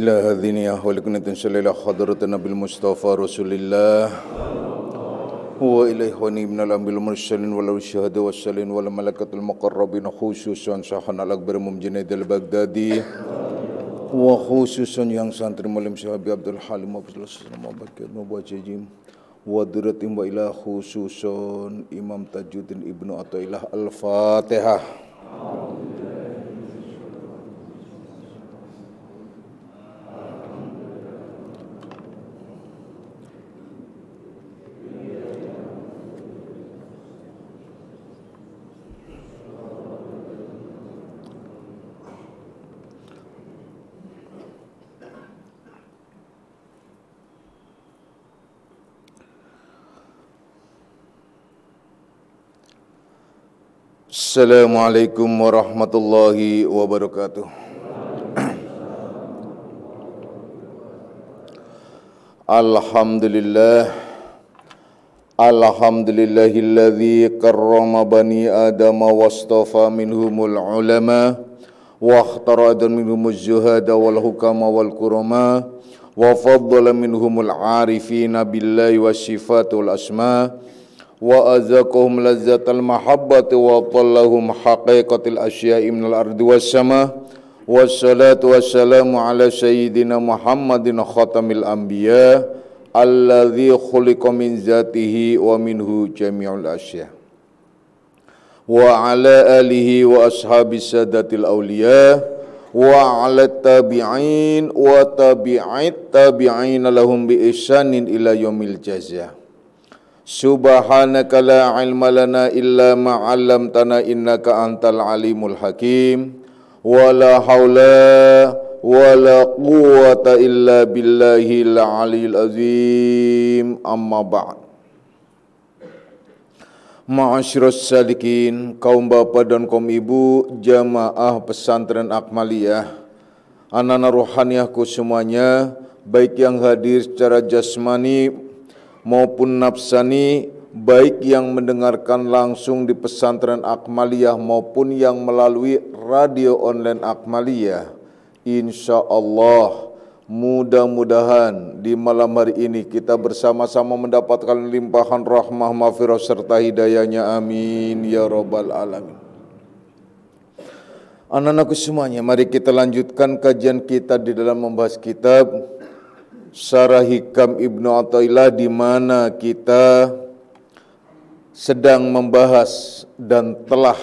إلى هذه ولكن تنسل إلى حضرة النبي المصطفى رسول الله وإلى إخواني من الأنبياء المرسلين والشهداء والصالحين والملائكة المقربين خصوصا Syahana al-Akbar Imam Junaid al-Baghdadi wa khususan yang santri mulim Syekh Abdul Halim Abdul Salam Bagian Mubajijim wa diratim wa ila khususan Imam Tajuddin Ibnu Athaillah Al-Fatihah. Assalamualaikum warahmatullahi wabarakatuh. Alhamdulillahilladzi karrama bani adama wastafa minhumul ulama wa akhtara minhumuz zuhada wal hukama wal kurama wa faddala minhumul arifina billahi wasyifatul asma wa azaqahum lazzatal mahabbati wa tallahum haqiqatil asya'i minal ardi was sama wassalatu wassalamu ala sayyidina Muhammadin khatamil anbiya alladzi khuliqa min zatihi wa minhu jami'ul asya wa ala alihi wa ashabi sadatil awliya wa ala tabi'in wa tabi'it tabi'in lahum bi ihsanin ila yaumil jazaa. Subhanaka la ilma lana illa ma 'allamtana innaka antal alimul hakim wa la haula wa la quwwata illa billahil aliyil azim amma ba'd. Ma'asyiras salikin, kaum bapak dan kaum ibu jamaah pesantren Akmaliyah, anak-anak ruhaniyahku semuanya, baik yang hadir secara jasmani maupun nafsani, baik yang mendengarkan langsung di pesantren Akmaliyah maupun yang melalui radio online Akmaliyah. Insya Allah mudah-mudahan di malam hari ini kita bersama-sama mendapatkan limpahan rahmah, maghfirah serta hidayahnya, amin ya rabbal alamin. Anak-anakku semuanya, mari kita lanjutkan kajian kita di dalam membahas kitab Syarah Hikam Ibnu Athaillah, di mana kita sedang membahas dan telah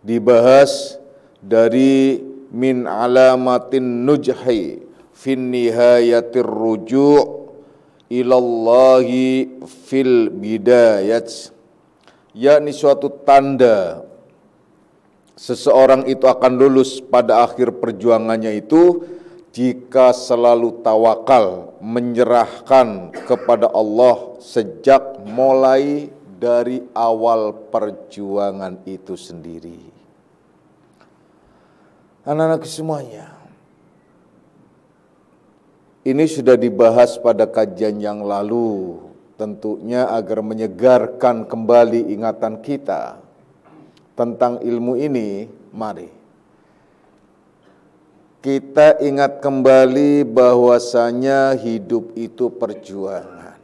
dibahas dari min alamatin nujhi fin nihayatir ruju' ilallahi fil bidayat, yakni suatu tanda seseorang itu akan lulus pada akhir perjuangannya itu jika selalu tawakal, menyerahkan kepada Allah sejak mulai dari awal perjuangan itu sendiri. Anak-anak semuanya, ini sudah dibahas pada kajian yang lalu, tentunya agar menyegarkan kembali ingatan kita tentang ilmu ini. Mari kita ingat kembali bahwasanya hidup itu perjuangan.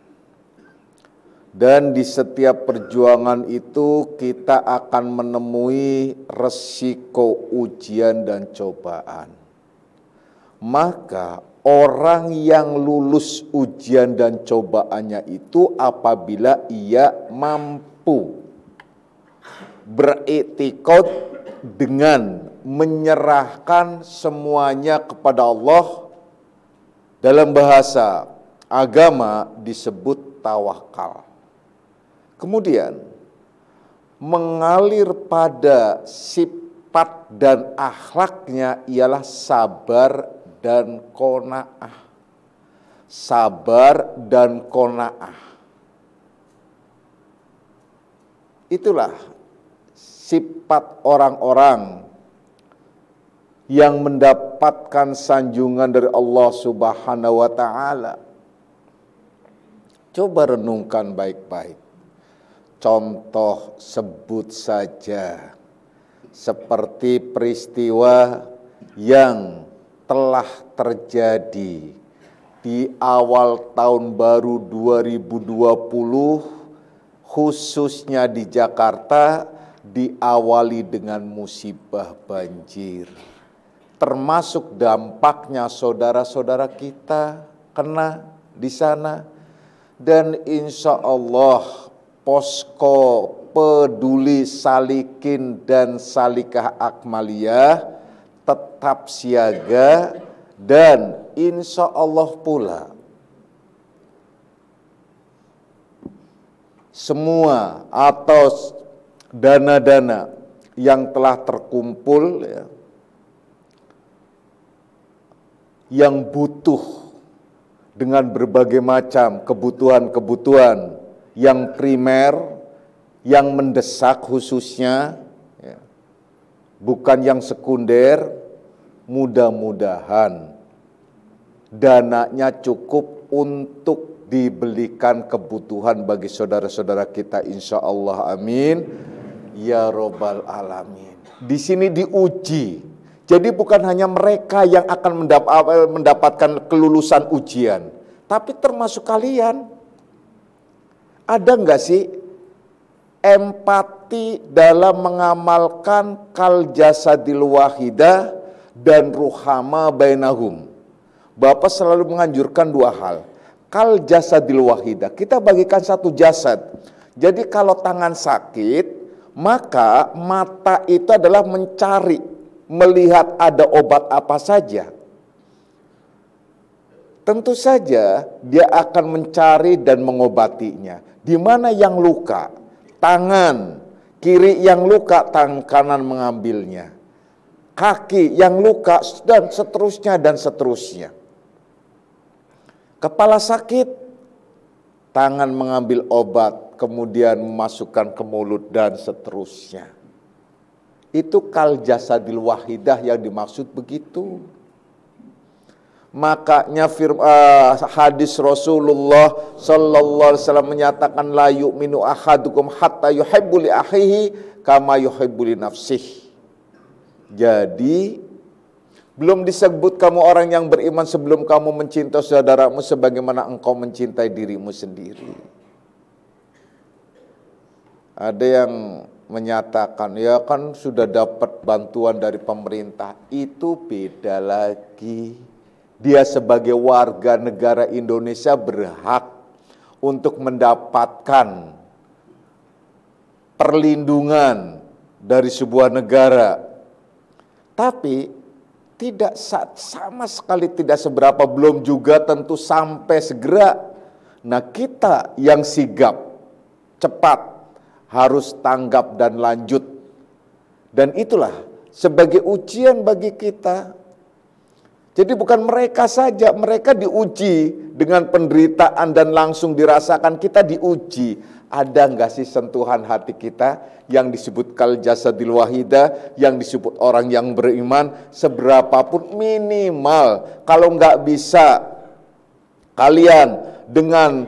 Dan di setiap perjuangan itu kita akan menemui resiko ujian dan cobaan. Maka orang yang lulus ujian dan cobaannya itu apabila ia mampu beriktikad dengan menyerahkan semuanya kepada Allah. Dalam bahasa agama disebut tawakal. Kemudian mengalir pada sifat dan akhlaknya ialah sabar dan qanaah. Sabar dan qanaah. Itulah sifat orang-orang yang mendapatkan sanjungan dari Allah Subhanahu wa ta'ala. Coba renungkan baik-baik. Contoh sebut saja seperti peristiwa yang telah terjadi di awal tahun baru 2020, khususnya di Jakarta, diawali dengan musibah banjir. Termasuk dampaknya saudara-saudara kita kena di sana. Dan insya Allah posko peduli salikin dan salikah akmaliyah tetap siaga, dan insya Allah pula semua atau dana-dana yang telah terkumpul ya, yang butuh dengan berbagai macam kebutuhan-kebutuhan yang primer, yang mendesak khususnya, ya, bukan yang sekunder, mudah-mudahan dananya cukup untuk dibelikan kebutuhan bagi saudara-saudara kita, insya Allah, amin, ya robbal alamin. Di sini diuji. Jadi bukan hanya mereka yang akan mendapatkan kelulusan ujian, tapi termasuk kalian. Ada nggak sih empati dalam mengamalkan kal jasadil wahidah dan ruhama bainahum? Bapak selalu menganjurkan dua hal. Kal jasadil wahidah, kita bagikan satu jasad. Jadi kalau tangan sakit, maka mata itu adalah mencari, melihat ada obat apa saja. Tentu saja dia akan mencari dan mengobatinya. Di mana yang luka? Tangan kiri yang luka, tangan kanan mengambilnya. Kaki yang luka, dan seterusnya dan seterusnya. Kepala sakit, tangan mengambil obat, kemudian memasukkan ke mulut dan seterusnya. Itu kal jasadil wahidah yang dimaksud begitu. Makanya hadis Rasulullah sallallahu alaihi wasallam menyatakan la yu'minu ahadukum hatta yuhibbu li akhihi kama yuhibbu li nafsihi. Jadi belum disebut kamu orang yang beriman sebelum kamu mencintai saudaramu sebagaimana engkau mencintai dirimu sendiri. Ada yang menyatakan, ya kan sudah dapat bantuan dari pemerintah. Itu beda lagi. Dia sebagai warga negara Indonesia berhak untuk mendapatkan perlindungan dari sebuah negara. Tapi tidak sama sekali tidak seberapa, belum juga tentu sampai segera. Nah, kita yang sigap, cepat, harus tanggap dan lanjut. Dan itulah sebagai ujian bagi kita. Jadi bukan mereka saja, mereka diuji dengan penderitaan dan langsung dirasakan, kita diuji. Ada enggak sih sentuhan hati kita yang disebut kal jasadil wahidah, yang disebut orang yang beriman, seberapapun minimal. Kalau enggak bisa kalian dengan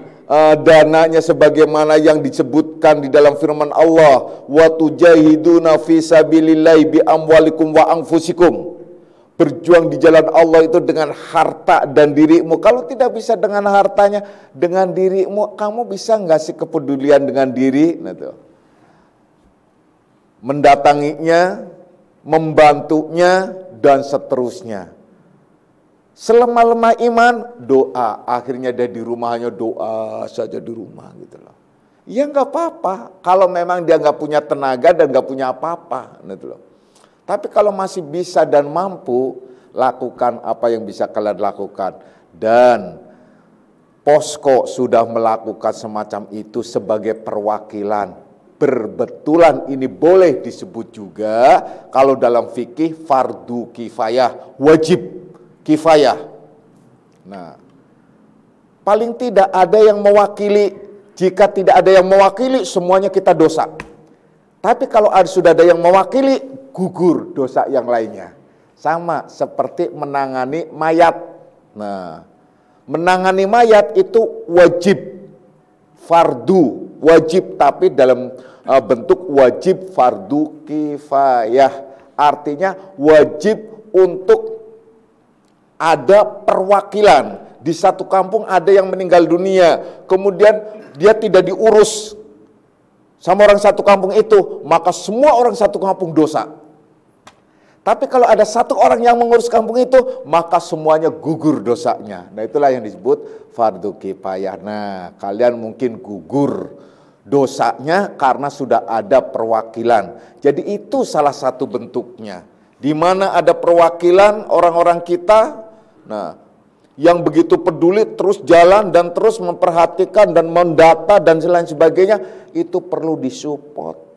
dananya sebagaimana yang disebutkan di dalam firman Allah, wa tujahiduna fi sabilillahi bi amwalikum wa anfusikum. Berjuang di jalan Allah itu dengan harta dan dirimu. Kalau tidak bisa dengan hartanya, dengan dirimu, kamu bisa nggak sih kepedulian dengan diri? Nah, tuh. Mendatanginya, membantunya, dan seterusnya. Selemah-lemah iman, doa. Akhirnya dia di rumah hanya doa saja di rumah gitu loh. Ya nggak apa-apa. Kalau memang dia nggak punya tenaga dan nggak punya apa-apa, gitu loh. Tapi kalau masih bisa dan mampu, lakukan apa yang bisa kalian lakukan. Dan posko sudah melakukan semacam itu sebagai perwakilan. Berbetulan ini boleh disebut juga kalau dalam fikih fardu kifayah, wajib kifayah. Nah, paling tidak ada yang mewakili. Jika tidak ada yang mewakili, semuanya kita dosa. Tapi kalau sudah ada yang mewakili, gugur dosa yang lainnya. Sama seperti menangani mayat. Nah, menangani mayat itu wajib, fardu, wajib, tapi dalam bentuk wajib fardu kifayah. Artinya wajib untuk ada perwakilan. Di satu kampung ada yang meninggal dunia, kemudian dia tidak diurus sama orang satu kampung itu, maka semua orang satu kampung dosa. Tapi kalau ada satu orang yang mengurus kampung itu, maka semuanya gugur dosanya. Nah, itulah yang disebut fardu kifayah. Nah, kalian mungkin gugur dosanya karena sudah ada perwakilan. Jadi itu salah satu bentuknya. Di mana ada perwakilan orang-orang kita, nah, yang begitu peduli terus jalan dan terus memperhatikan dan mendata dan lain sebagainya, itu perlu disupport.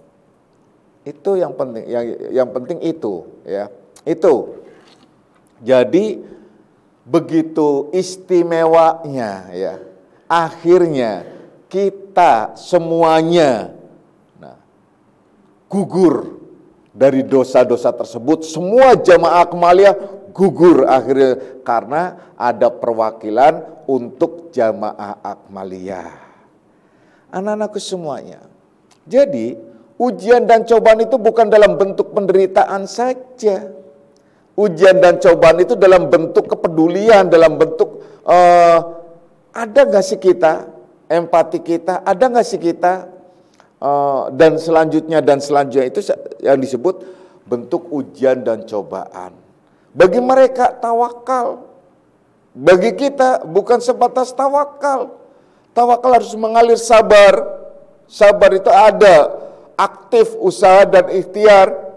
Itu yang penting, yang penting itu, ya. Itu. Jadi begitu istimewanya, ya. Akhirnya kita semuanya gugur dari dosa-dosa tersebut. Semua jamaah Akmaliyah gugur akhirnya karena ada perwakilan untuk jamaah Akmaliyah. Anak-anakku semuanya. Jadi ujian dan cobaan itu bukan dalam bentuk penderitaan saja. Ujian dan cobaan itu dalam bentuk kepedulian, dalam bentuk ada nggak sih kita empati kita, ada nggak sih kita dan selanjutnya itu yang disebut bentuk ujian dan cobaan. Bagi mereka tawakal, bagi kita bukan sebatas tawakal. Tawakal harus mengalir sabar. Sabar itu ada aktif usaha dan ikhtiar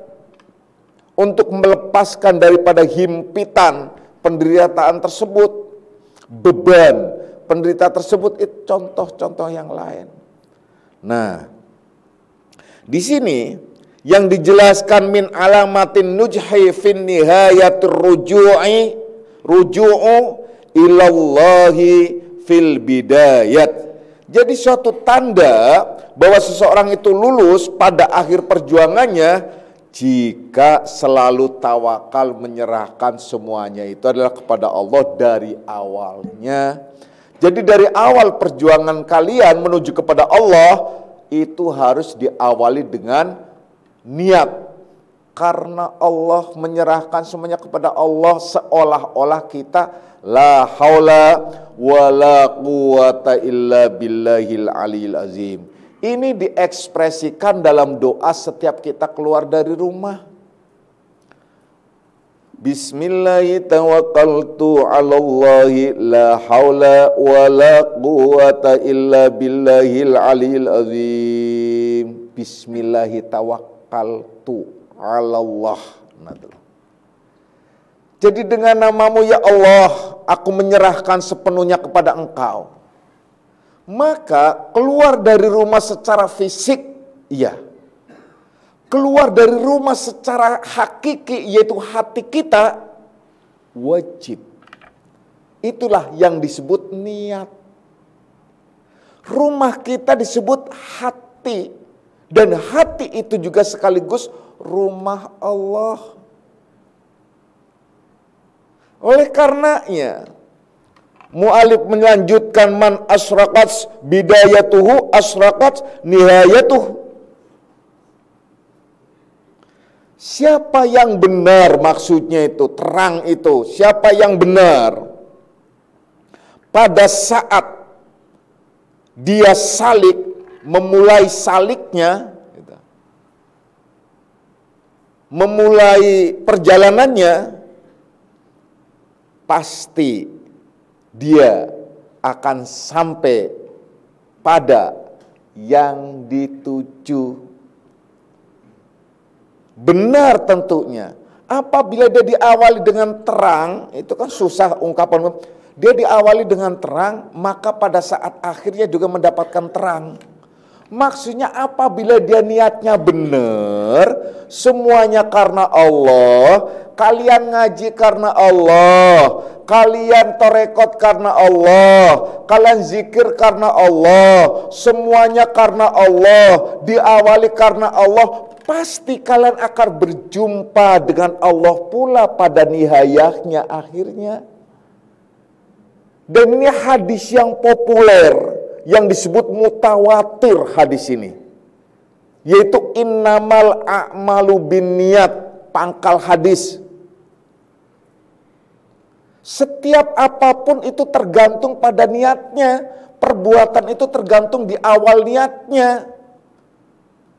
untuk melepaskan daripada himpitan penderitaan tersebut, beban penderitaan tersebut. Itu contoh-contoh yang lain. Nah, di sini yang dijelaskan min alamatin nujhi fin nihayatur ruju'u ilallahi fil bidayat. Jadi suatu tanda bahwa seseorang itu lulus pada akhir perjuangannya jika selalu tawakal menyerahkan semuanya itu adalah kepada Allah dari awalnya. Jadi dari awal perjuangan kalian menuju kepada Allah itu harus diawali dengan niat, karena Allah menyerahkan semuanya kepada Allah, seolah-olah kita la haula wala quwata illa billahil aliyil azim. Ini diekspresikan dalam doa setiap kita keluar dari rumah. Bismillahi tawakkaltu 'alallahi la haula wala quwata illa billahil aliyil azim. Bismillahi tawakkaltu 'alallah. Jadi dengan namamu ya Allah, aku menyerahkan sepenuhnya kepada Engkau. Maka keluar dari rumah secara fisik, iya. Keluar dari rumah secara hakiki, yaitu hati kita, wajib. Itulah yang disebut niat. Rumah kita disebut hati. Dan hati itu juga sekaligus rumah Allah. Oleh karenanya, mu'alif melanjutkan man asraqat bidayatuhu asraqat nihayatuhu. Siapa yang benar, maksudnya itu terang itu, siapa yang benar pada saat dia salik, memulai saliknya, memulai perjalanannya, pasti dia akan sampai pada yang dituju. Benar tentunya. Apabila dia diawali dengan terang, itu kan susah ungkapan. Dia diawali dengan terang, maka pada saat akhirnya juga mendapatkan terang. Maksudnya apabila dia niatnya benar, semuanya karena Allah, kalian ngaji karena Allah, kalian torekot karena Allah, kalian zikir karena Allah, semuanya karena Allah, diawali karena Allah, pasti kalian akan berjumpa dengan Allah pula pada nihayahnya, akhirnya. Dan ini hadis yang populer, yang disebut mutawatir hadis ini, yaitu innamal a'malu binniyat, pangkal hadis. Setiap apapun itu tergantung pada niatnya. Perbuatan itu tergantung di awal niatnya.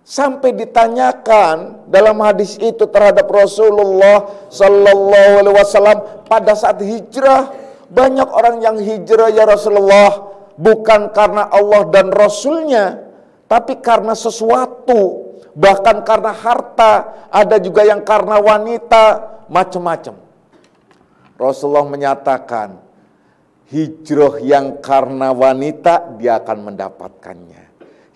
Sampai ditanyakan dalam hadis itu terhadap Rasulullah Sallallahu Alaihi Wasallam pada saat hijrah, banyak orang yang hijrah ya Rasulullah bukan karena Allah dan Rasulnya, tapi karena sesuatu, bahkan karena harta, ada juga yang karena wanita, macam-macam. Rasulullah menyatakan, hijrah yang karena wanita dia akan mendapatkannya.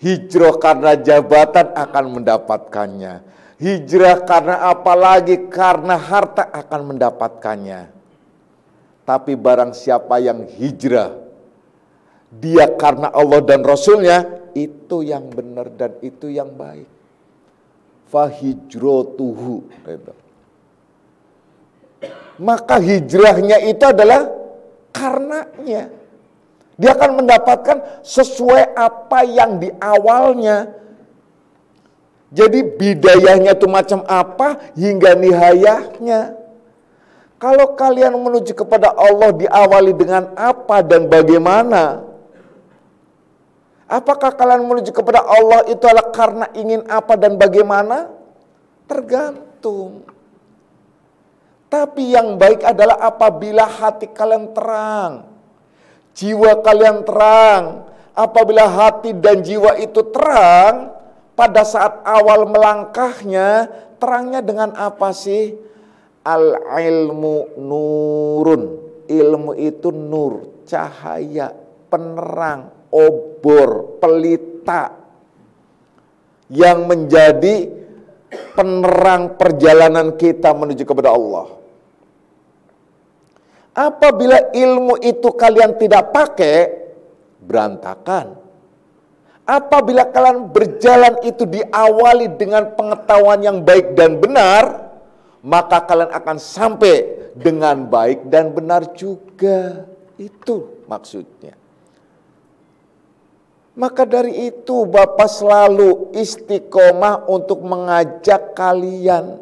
Hijrah karena jabatan akan mendapatkannya. Hijrah karena apalagi karena harta akan mendapatkannya. Tapi barang siapa yang hijrah, dia karena Allah dan Rasulnya, itu yang benar dan itu yang baik. Fahijrotuhu. Maka hijrahnya itu adalah karenanya. Dia akan mendapatkan sesuai apa yang di awalnya. Jadi bidayahnya itu macam apa hingga nihayahnya. Kalau kalian menuju kepada Allah diawali dengan apa dan bagaimana? Apakah kalian menuju kepada Allah itu adalah karena ingin apa dan bagaimana? Tergantung. Tapi yang baik adalah apabila hati kalian terang. Jiwa kalian terang. Apabila hati dan jiwa itu terang, pada saat awal melangkahnya, terangnya dengan apa sih? Al-ilmu nurun. Ilmu itu nur, cahaya, penerang, obor, pelita. Yang menjadi penerang perjalanan kita menuju kepada Allah. Apabila ilmu itu kalian tidak pakai, berantakan. Apabila kalian berjalan itu diawali dengan pengetahuan yang baik dan benar, maka kalian akan sampai dengan baik dan benar juga. Itu maksudnya. Maka dari itu Bapak selalu istiqomah untuk mengajak kalian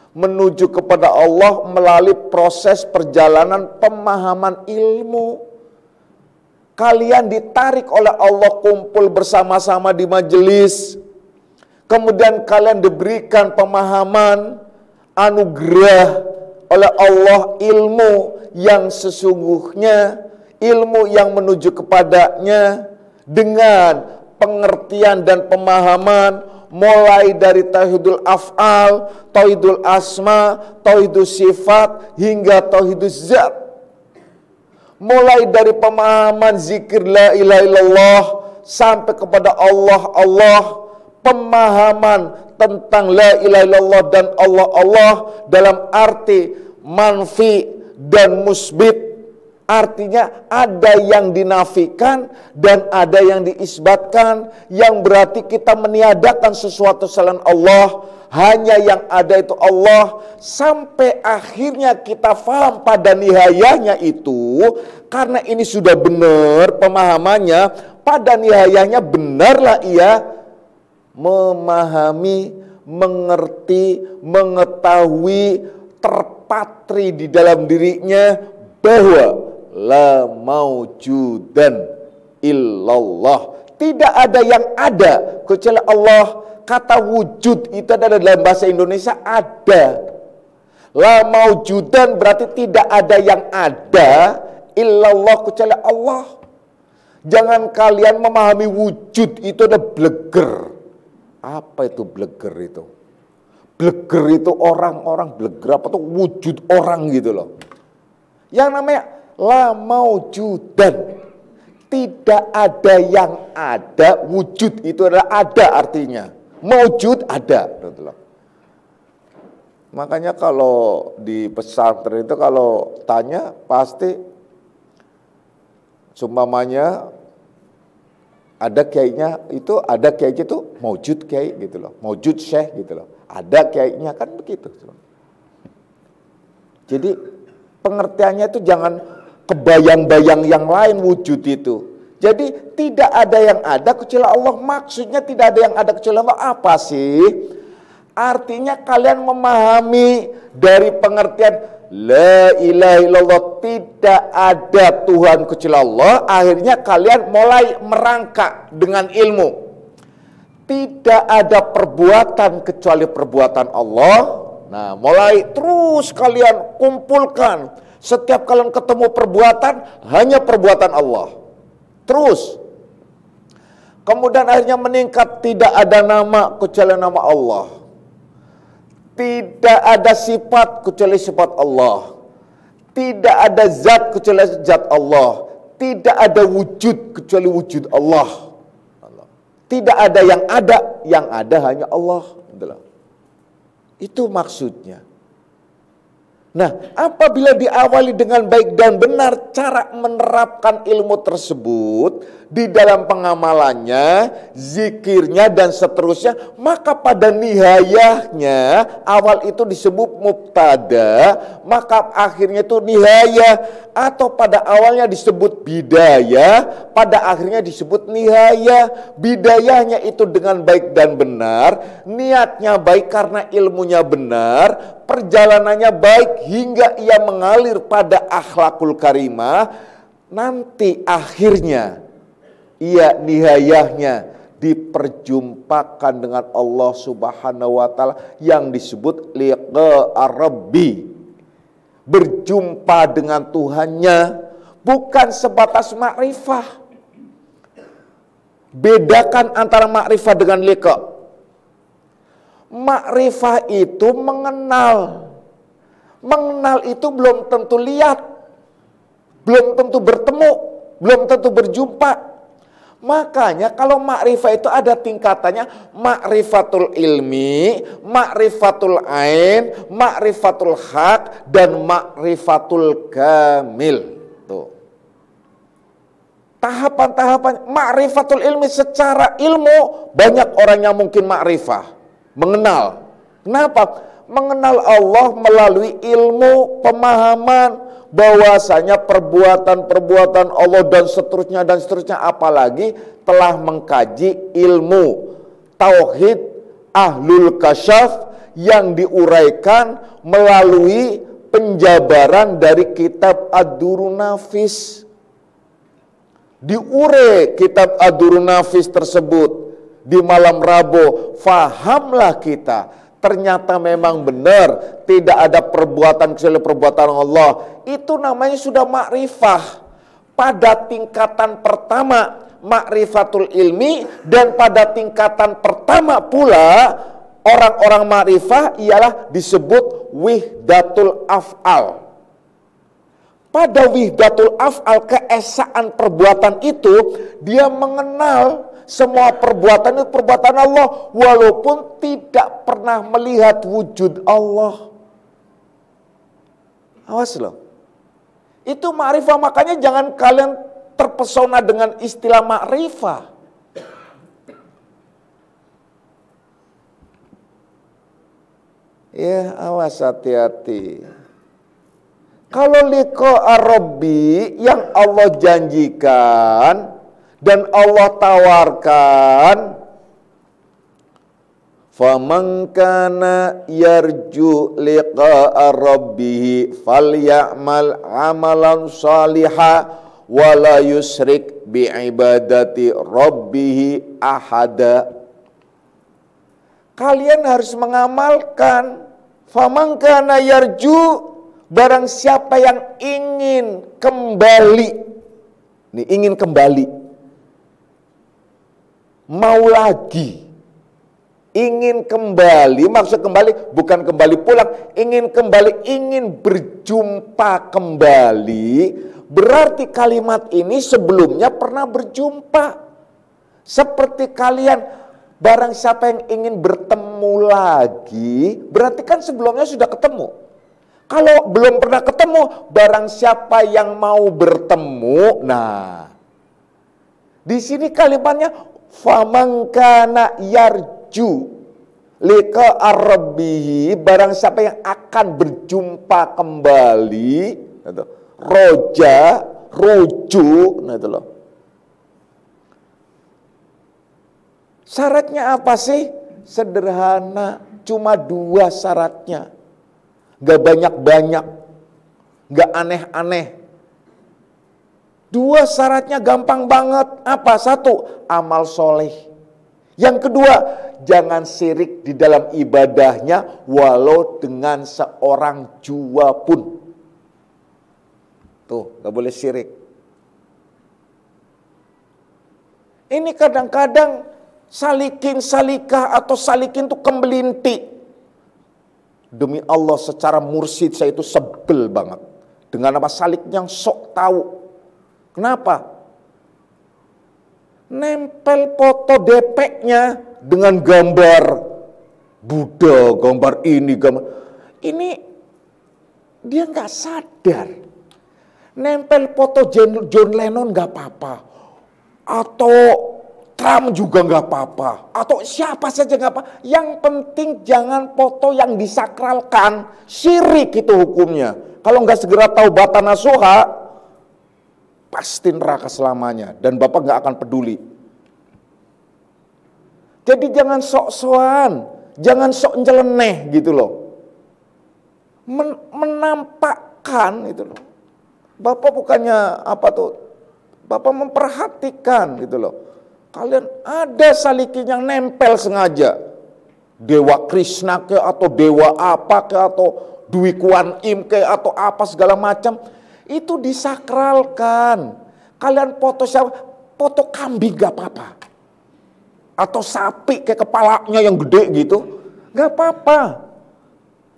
menuju kepada Allah melalui proses perjalanan pemahaman ilmu. Kalian ditarik oleh Allah kumpul bersama-sama di majelis. Kemudian kalian diberikan pemahaman, anugerah oleh Allah ilmu yang sesungguhnya, ilmu yang menuju kepadanya dengan pengertian dan pemahaman mulai dari tauhidul af'al, tauhidul asma, tauhidul sifat hingga tauhidul zat. Mulai dari pemahaman zikir la ilaha illallah sampai kepada Allah, pemahaman tentang la ilaha illallah dan Allah dalam arti manfi dan musbit. Artinya ada yang dinafikan dan ada yang diisbatkan, yang berarti kita meniadakan sesuatu selain Allah, hanya yang ada itu Allah, sampai akhirnya kita faham pada nihayahnya itu, karena ini sudah benar pemahamannya, pada nihayahnya benarlah ia memahami, mengerti, mengetahui, terpatri di dalam dirinya bahwa la maujudan illallah. Tidak ada yang ada kecuali Allah. Kata wujud itu adalah dalam bahasa Indonesia ada. La maujudan berarti tidak ada yang ada illallah kecuali Allah. Jangan kalian memahami wujud itu ada bleger. Apa itu bleger itu? Bleger itu orang-orang, bleger apa tuh wujud orang gitu loh. Yang namanya la maujudan, tidak ada yang ada, wujud itu adalah ada artinya. Maujud ada. Makanya kalau di pesantren itu kalau tanya pasti sumpamanya ada kiainya itu, ada kiainya itu maujud kiai gitu loh, maujud syekh gitu loh. Ada kiainya kan begitu. Jadi pengertiannya itu jangan kebayang-bayang yang lain wujud itu. Jadi tidak ada yang ada kecuali Allah. Maksudnya tidak ada yang ada kecuali Allah apa sih? Artinya kalian memahami dari pengertian la ilaha illallah, tidak ada Tuhan kecuali Allah, akhirnya kalian mulai merangkak dengan ilmu. Tidak ada perbuatan kecuali perbuatan Allah. Nah, mulai terus kalian kumpulkan. Setiap kalian ketemu perbuatan, hanya perbuatan Allah. Terus. Kemudian akhirnya meningkat, tidak ada nama kecuali nama Allah. Tidak ada sifat kecuali sifat Allah. Tidak ada zat kecuali zat Allah. Tidak ada wujud kecuali wujud Allah. Tidak ada yang ada hanya Allah. Itu maksudnya. Nah, apabila diawali dengan baik dan benar cara menerapkan ilmu tersebut di dalam pengamalannya, zikirnya dan seterusnya, maka pada nihayahnya awal itu disebut mubtada, maka akhirnya itu nihayah, atau pada awalnya disebut bidayah, pada akhirnya disebut nihayah. Bidayahnya itu dengan baik dan benar, niatnya baik karena ilmunya benar, perjalanannya baik hingga ia mengalir pada akhlakul karimah, nanti akhirnya ia nihayahnya diperjumpakan dengan Allah Subhanahu wa taala yang disebut liqa rabbi, berjumpa dengan Tuhannya, bukan sebatas makrifah. Bedakan antara makrifah dengan liqa. Makrifah itu mengenal. Mengenal itu belum tentu lihat, belum tentu bertemu, belum tentu berjumpa. Makanya kalau makrifah itu ada tingkatannya, makrifatul ilmi, makrifatul ain, makrifatul haq, dan makrifatul kamil. Tuh. Tahapan-tahapan makrifatul ilmi, secara ilmu banyak orang yang mungkin makrifah, mengenal. Kenapa? Mengenal Allah melalui ilmu, pemahaman bahwasanya perbuatan-perbuatan Allah dan seterusnya, apalagi telah mengkaji ilmu tauhid ahlul kasyaf yang diuraikan melalui penjabaran dari kitab Ad-Durrun Nafis. Diure kitab Ad-Durrun Nafis tersebut di malam Rabu, fahamlah kita. Ternyata memang benar tidak ada perbuatan kecuali perbuatan Allah. Itu namanya sudah makrifah. Pada tingkatan pertama makrifatul ilmi, dan pada tingkatan pertama pula orang-orang makrifah ialah disebut wihdatul af'al. Pada wihdatul af'al, keesaan perbuatan itu, dia mengenal semua perbuatan itu perbuatan Allah, walaupun tidak pernah melihat wujud Allah. Awas loh. Itu ma'rifah, makanya jangan kalian terpesona dengan istilah ma'rifah. Ya, awas, hati-hati. Kalau liqa Rabbi yang Allah janjikan dan Allah tawarkan, faman kana yarju liqa'a rabbih falyamal amalan salihah wa la yusyrik bi ibadati rabbih ahada. Kalian harus mengamalkan faman kana yarju, barang siapa yang ingin kembali. Nih, ingin kembali. Mau lagi, ingin kembali, maksud kembali bukan kembali pulang, ingin kembali, ingin berjumpa kembali, berarti kalimat ini sebelumnya pernah berjumpa. Seperti kalian, barang siapa yang ingin bertemu lagi, berarti kan sebelumnya sudah ketemu. Kalau belum pernah ketemu, barang siapa yang mau bertemu, nah, di sini kalimatnya faman kana yarju liqa'a rabbih, barang siapa yang akan berjumpa kembali, roja, rujuk, nah itu loh. Syaratnya apa sih? Sederhana, cuma 2 syaratnya. Gak banyak-banyak. nggak aneh-aneh. Dua syaratnya gampang banget. Apa? Satu, amal soleh. Yang kedua, jangan syirik di dalam ibadahnya walau dengan seorang jua pun. Tuh, nggak boleh syirik. Ini kadang-kadang salikin, salikah atau salikin tuh kemelinti. Demi Allah secara mursyid saya itu sebel banget. Dengan apa salik yang sok tahu. Kenapa? Nempel foto DP-nya dengan gambar Buddha, gambar ini, gambar ini, dia nggak sadar. Nempel foto John Lennon nggak apa-apa, atau Trump juga nggak apa-apa, atau siapa saja nggak apa. Yang penting jangan foto yang disakralkan, syirik itu hukumnya. Kalau nggak segera taubatan nasuha, pasti neraka selamanya dan Bapak nggak akan peduli. Jadi jangan sok-sokan, jangan sok nyeleneh gitu loh. Menampakkan gitu loh. Bapak bukannya apa tuh? Bapak memperhatikan gitu loh. Kalian ada salikin yang nempel sengaja. Dewa Krishna ke atau dewa apa ke atau Dwi Kuan Im ke atau apa segala macam. Itu disakralkan. Kalian foto siapa? Foto kambing gak apa-apa. Atau sapi kayak kepalanya yang gede gitu. Gak apa-apa.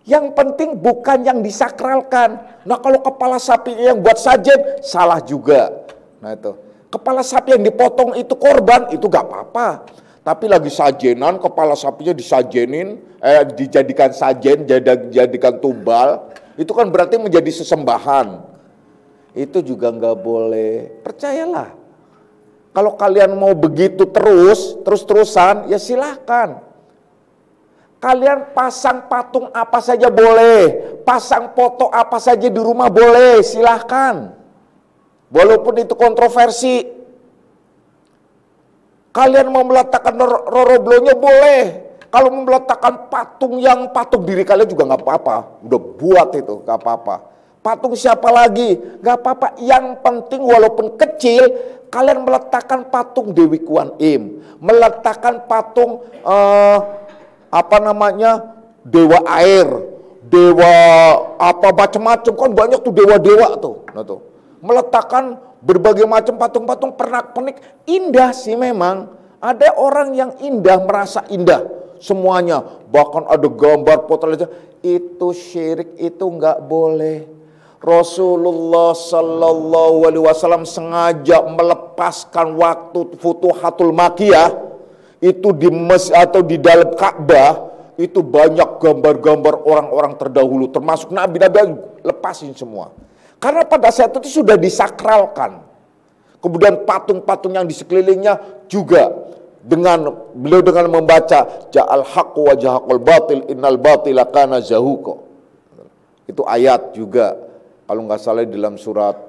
Yang penting bukan yang disakralkan. Nah kalau kepala sapi yang buat sajen, salah juga. Nah itu. Kepala sapi yang dipotong itu korban, itu gak apa-apa. Tapi lagi sajenan, kepala sapinya disajenin, dijadikan sajen, dijadikan tumbal. Itu kan berarti menjadi sesembahan. Itu juga nggak boleh. Percayalah. Kalau kalian mau begitu terus-terusan, ya silahkan. Kalian pasang patung apa saja boleh. Pasang foto apa saja di rumah boleh. Silahkan. Walaupun itu kontroversi. Kalian mau meletakkan roroblonya boleh. Kalau mau meletakkan patung yang patung diri kalian juga nggak apa-apa. Udah buat itu, nggak apa-apa. Patung siapa lagi? Gak apa-apa. Yang penting walaupun kecil, kalian meletakkan patung Dewi Kuan Im, meletakkan patung dewa air, dewa apa macam-macam, kan banyak tuh dewa-dewa tuh. Nah tuh, meletakkan berbagai macam patung-patung pernak-pernik, indah sih memang. Ada orang yang indah merasa indah semuanya, bahkan ada gambar foto itu syirik, itu nggak boleh. Rasulullah Sallallahu Alaihi Wasallam sengaja melepaskan waktu Futuhatul Makkiyah itu di masjid atau di dalam Ka'bah itu banyak gambar-gambar orang-orang terdahulu termasuk nabi-nabi, lepasin semua karena pada saat itu sudah disakralkan. Kemudian patung-patung yang di sekelilingnya juga beliau dengan membaca ja'al haqqu wa jahaqul batil innal batila kana zahuqa. Itu ayat juga. Kalau nggak salah dalam surat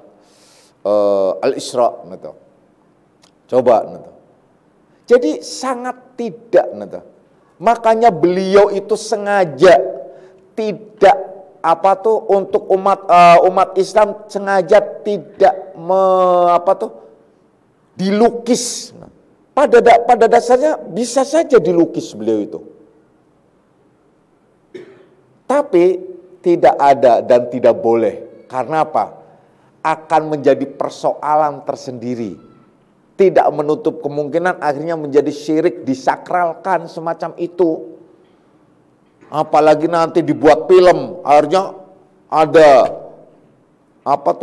Al-Isra, gitu. Coba, gitu. Jadi sangat tidak, gitu. Makanya beliau itu sengaja tidak untuk umat Islam sengaja tidak dilukis. Pada dasarnya bisa saja dilukis beliau itu. Tapi tidak ada dan tidak boleh. Karena apa? Akan menjadi persoalan tersendiri. Tidak menutup kemungkinan akhirnya menjadi syirik, disakralkan semacam itu. Apalagi nanti dibuat film, akhirnya ada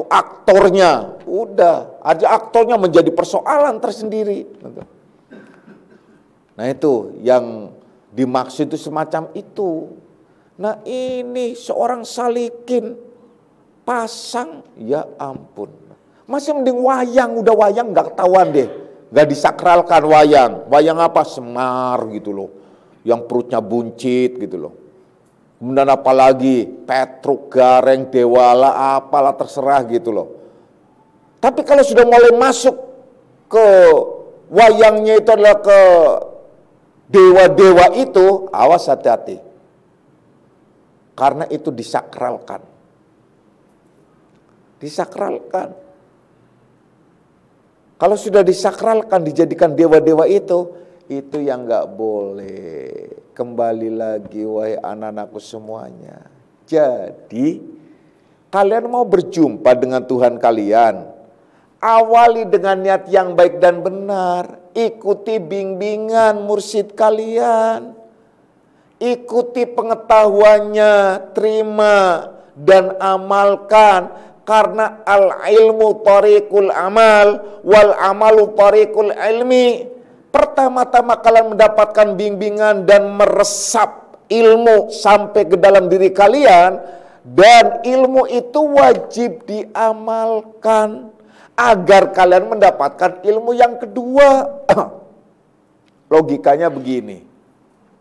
aktornya. Udah, aja aktornya menjadi persoalan tersendiri. Nah itu yang dimaksud itu semacam itu. Nah ini seorang salikin pasang, ya ampun. Masih mending wayang, udah wayang nggak ketahuan deh. Nggak disakralkan wayang. Wayang apa? Semar gitu loh. Yang perutnya buncit gitu loh. Kemudian apalagi Petruk, Gareng, Dewala, apalah terserah gitu loh. Tapi kalau sudah mulai masuk ke wayangnya itu adalah ke dewa-dewa itu, awas hati-hati. Karena itu disakralkan. Disakralkan. Kalau sudah disakralkan, dijadikan dewa-dewa itu yang nggak boleh. Kembali lagi wahai anak-anakku semuanya. Jadi kalian mau berjumpa dengan Tuhan kalian, awali dengan niat yang baik dan benar. Ikuti bimbingan mursyid kalian. Ikuti pengetahuannya, terima dan amalkan. Karena al-ilmu tariqul amal, wal amalu tariqul ilmi. Pertama-tama kalian mendapatkan bimbingan dan meresap ilmu sampai ke dalam diri kalian. Dan ilmu itu wajib diamalkan agar kalian mendapatkan ilmu yang kedua. Logikanya begini,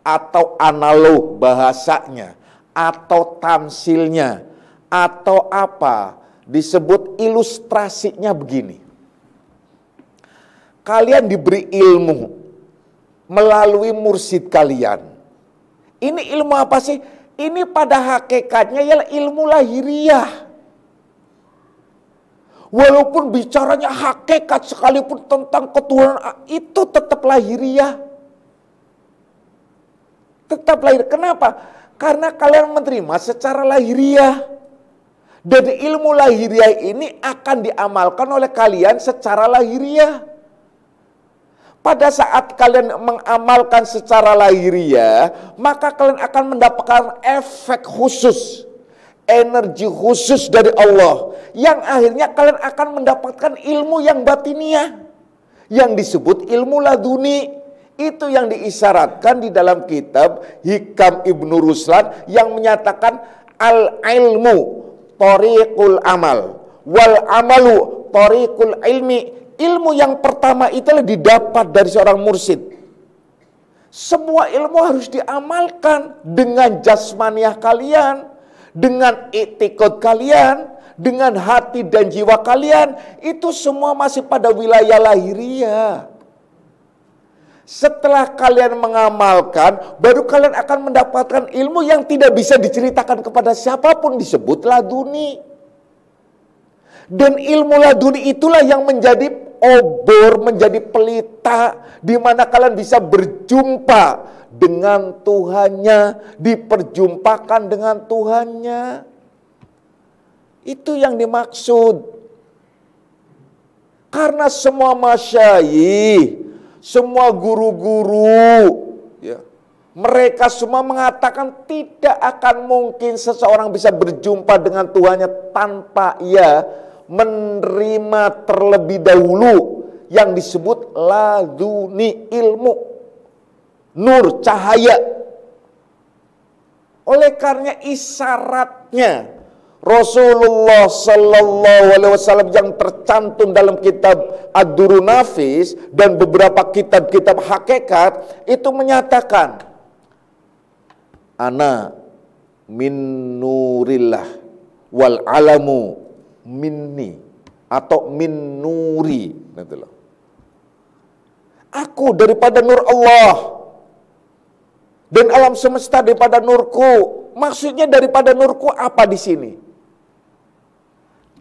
atau analog bahasanya, atau tamsilnya, atau apa, disebut ilustrasinya begini. Kalian diberi ilmu melalui mursyid kalian. Ini ilmu apa sih? Ini pada hakikatnya ialah ilmu lahiriah. Walaupun bicaranya hakikat sekalipun tentang ketuhanan, itu tetap lahiriah. Tetap lahir. Kenapa? Karena kalian menerima secara lahiriah. Dan ilmu lahiriah ini akan diamalkan oleh kalian secara lahiriah. Pada saat kalian mengamalkan secara lahiriah, maka kalian akan mendapatkan efek khusus, energi khusus dari Allah, yang akhirnya kalian akan mendapatkan ilmu yang batiniah, yang disebut ilmu laduni. Itu yang diisyaratkan di dalam kitab Hikam Ibnu Ruslan yang menyatakan al-ilmu tariqul amal wal amalu tariqul ilmi. Ilmu yang pertama itulah didapat dari seorang mursyid. Semua ilmu harus diamalkan dengan jasmaniah kalian, dengan i'tiqad kalian, dengan hati dan jiwa kalian. Itu semua masih pada wilayah lahiriah. Setelah kalian mengamalkan, baru kalian akan mendapatkan ilmu yang tidak bisa diceritakan kepada siapapun, disebut laduni. Dan ilmu laduni itulah yang menjadi obor, menjadi pelita, di mana kalian bisa berjumpa dengan Tuhannya, diperjumpakan dengan Tuhannya. Itu yang dimaksud. Karena semua masyayikh, semua guru-guru, ya, mereka semua mengatakan tidak akan mungkin seseorang bisa berjumpa dengan Tuhannya tanpa ia menerima terlebih dahulu yang disebut laduni, ilmu, nur, cahaya. Oleh karena isyaratnya Rasulullah Sallallahu Alaihi Wasallam yang tercantum dalam kitab Ad-Durrun Nafis dan beberapa kitab-kitab hakikat itu menyatakan, ana min nurillah wal alamu minni atau min nuri. Aku daripada nur Allah dan alam semesta daripada nurku. Maksudnya daripada nurku apa di sini?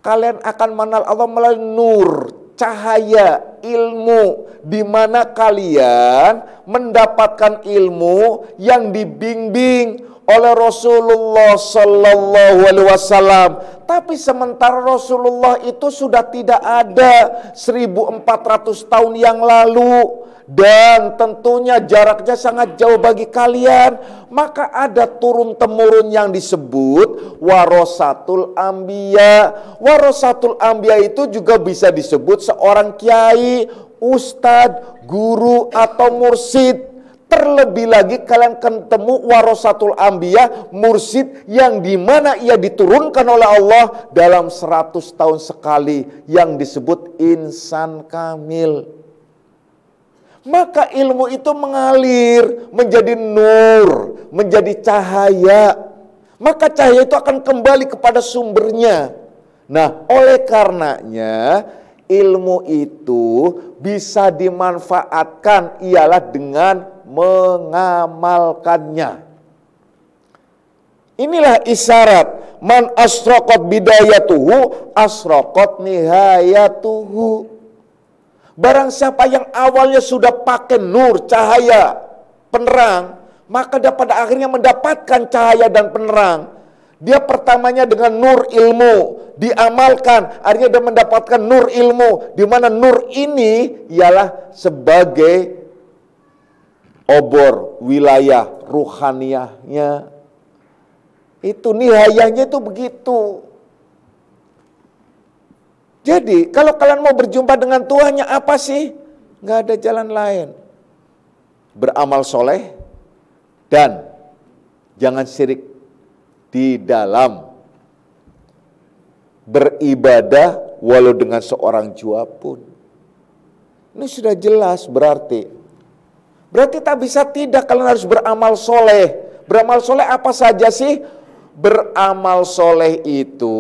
Kalian akan mengenal Allah melalui nur, cahaya, ilmu, di mana kalian mendapatkan ilmu yang dibimbing oleh Rasulullah Sallallahu Alaihi Wasallam. Tapi sementara Rasulullah itu sudah tidak ada 1400 tahun yang lalu, dan tentunya jaraknya sangat jauh bagi kalian, maka ada turun-temurun yang disebut warasatul anbiya. Warasatul anbiya itu juga bisa disebut seorang kiai, ustadz, guru atau mursyid. Terlebih lagi kalian ketemu warasatul anbiya, mursyid yang dimana ia diturunkan oleh Allah dalam 100 tahun sekali, yang disebut insan kamil. Maka ilmu itu mengalir menjadi nur, menjadi cahaya. Maka cahaya itu akan kembali kepada sumbernya. Nah, oleh karenanya ilmu itu bisa dimanfaatkan ialah dengan mengamalkannya. Inilah isyarat man asraqat bidayatuhu asraqat nihayatuhu. Barang siapa yang awalnya sudah pakai nur, cahaya, penerang, maka dia pada akhirnya mendapatkan cahaya dan penerang. Dia pertamanya dengan nur ilmu, diamalkan, akhirnya dia mendapatkan nur ilmu, di mana nur ini ialah sebagai obor wilayah ruhaniyahnya. Itu nihayahnya itu begitu. Jadi kalau kalian mau berjumpa dengan Tuhannya apa sih? Nggak ada jalan lain. Beramal soleh dan jangan syirik di dalam beribadah walau dengan seorang jua pun. Ini sudah jelas berarti. Berarti tak bisa tidak, kalian harus beramal soleh. Beramal soleh apa saja sih? Beramal soleh itu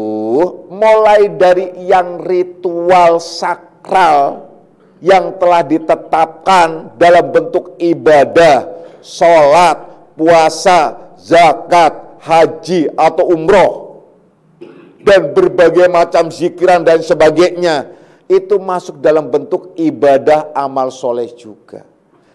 mulai dari yang ritual sakral yang telah ditetapkan dalam bentuk ibadah, sholat, puasa, zakat, haji atau umroh, dan berbagai macam zikiran dan sebagainya. Itu masuk dalam bentuk ibadah amal soleh juga.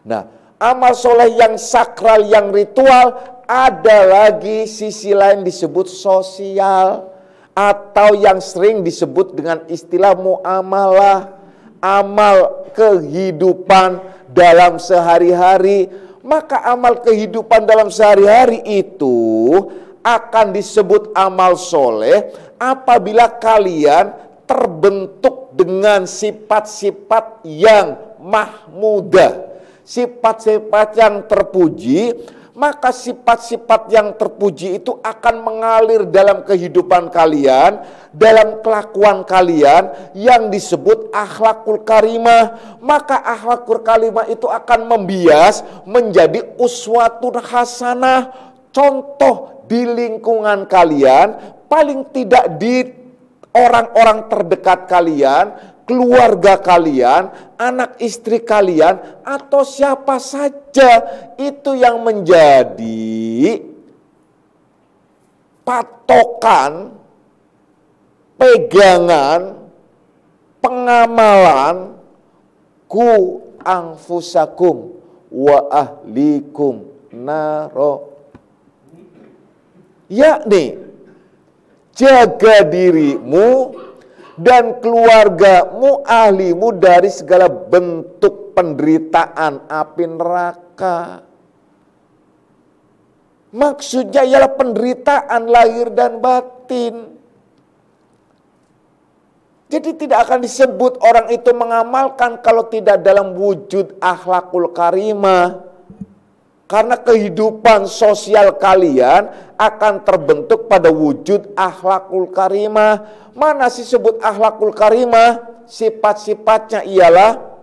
Nah, amal soleh yang sakral, yang ritual, ada lagi sisi lain disebut sosial, atau yang sering disebut dengan istilah muamalah, amal kehidupan dalam sehari-hari. Maka amal kehidupan dalam sehari-hari itu akan disebut amal soleh apabila kalian terbentuk dengan sifat-sifat yang mahmudah, sifat-sifat yang terpuji. Maka sifat-sifat yang terpuji itu akan mengalir dalam kehidupan kalian, dalam kelakuan kalian yang disebut akhlakul karimah. Maka akhlakul karimah itu akan membias menjadi uswatun hasanah, contoh di lingkungan kalian, paling tidak di orang-orang terdekat kalian, keluarga kalian, anak istri kalian, atau siapa saja itu yang menjadi patokan, pegangan, pengamalan ku anfusakum wa ahlikum naro. Yakni jaga dirimu dan keluargamu, ahlimu dari segala bentuk penderitaan api neraka. Maksudnya ialah penderitaan lahir dan batin. Jadi tidak akan disebut orang itu mengamalkan kalau tidak dalam wujud akhlakul karimah. Karena kehidupan sosial kalian akan terbentuk pada wujud akhlakul karimah. Mana sih sebut akhlakul karimah? Sifat-sifatnya ialah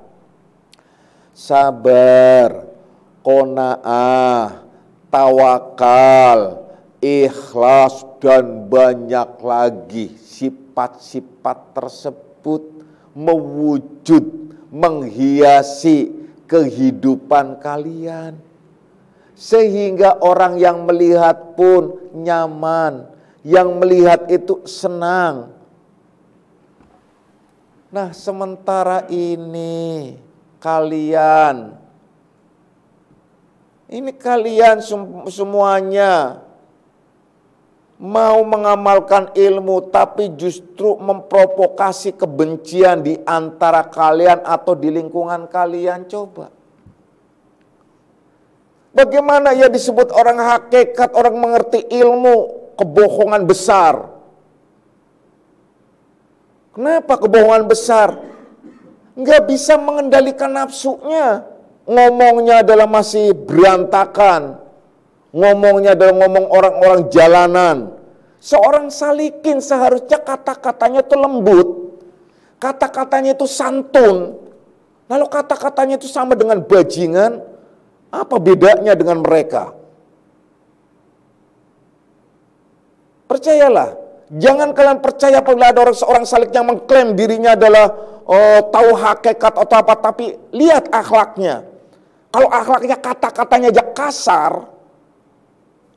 sabar, qanaah, tawakal, ikhlas, dan banyak lagi. Sifat-sifat tersebut mewujud, menghiasi kehidupan kalian. Sehingga orang yang melihat pun nyaman, yang melihat itu senang. Nah, sementara ini kalian semuanya mau mengamalkan ilmu, tapi justru memprovokasi kebencian di antara kalian atau di lingkungan kalian. Coba. Bagaimana ia disebut orang hakikat, orang mengerti ilmu, kebohongan besar. Kenapa kebohongan besar? Nggak bisa mengendalikan nafsunya. Ngomongnya adalah masih berantakan. Ngomongnya adalah ngomong orang-orang jalanan. Seorang salikin seharusnya kata-katanya itu lembut. Kata-katanya itu santun. Lalu kata-katanya itu sama dengan bajingan. Apa bedanya dengan mereka? Percayalah, jangan kalian percaya apabila ada seorang salik yang mengklaim dirinya adalah tahu hakikat atau apa, tapi lihat akhlaknya. Kalau akhlaknya kata-katanya aja kasar,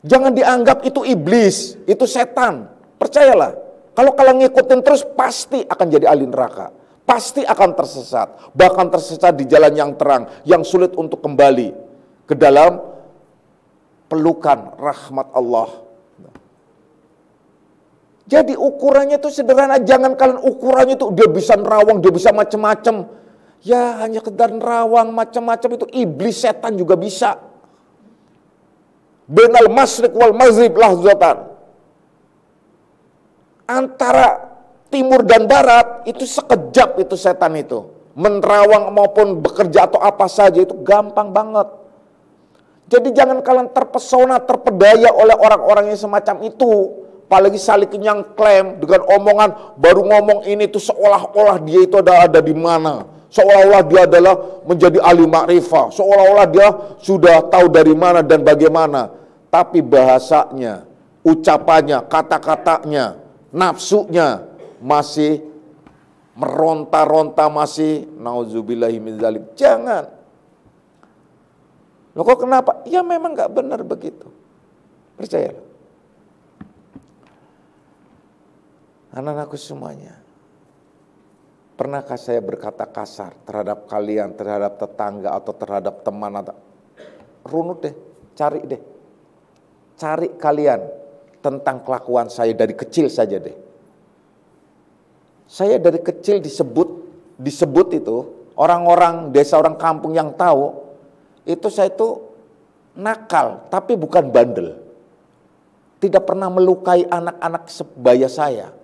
Jangan dianggap itu iblis, itu setan. Percayalah, kalau kalian ngikutin terus pasti akan jadi ahli neraka. Pasti akan tersesat. Bahkan tersesat di jalan yang terang, yang sulit untuk kembali ke dalam pelukan rahmat Allah. Jadi ukurannya itu sederhana, jangan kalian ukurannya itu dia bisa nerawang, dia bisa macam-macam. Ya hanya sekedar nerawang macam-macam itu iblis setan juga bisa. Bainal masyriq wal maghrib lahzatan. Antara timur dan barat itu sekejap itu setan itu. Menerawang maupun bekerja atau apa saja itu gampang banget. Jadi jangan kalian terpesona, terpedaya oleh orang-orang yang semacam itu. Apalagi salikin yang klaim dengan omongan baru ngomong ini tuh seolah-olah dia itu ada di mana. Seolah-olah dia adalah menjadi ahli makrifah. Seolah-olah dia sudah tahu dari mana dan bagaimana. Tapi bahasanya, ucapannya, kata-katanya, nafsunya masih meronta-ronta, masih nauzubillahi min dzalik. Jangan. Loh kok kenapa? Ya memang gak benar begitu. Percayalah. Anak-anakku semuanya, pernahkah saya berkata kasar terhadap kalian, terhadap tetangga atau terhadap teman? Runut deh, cari deh. Cari kalian tentang kelakuan saya dari kecil saja deh. Saya dari kecil disebut itu, orang-orang desa, orang kampung yang tahu, itu saya itu nakal, tapi bukan bandel. Tidak pernah melukai anak-anak sebaya saya.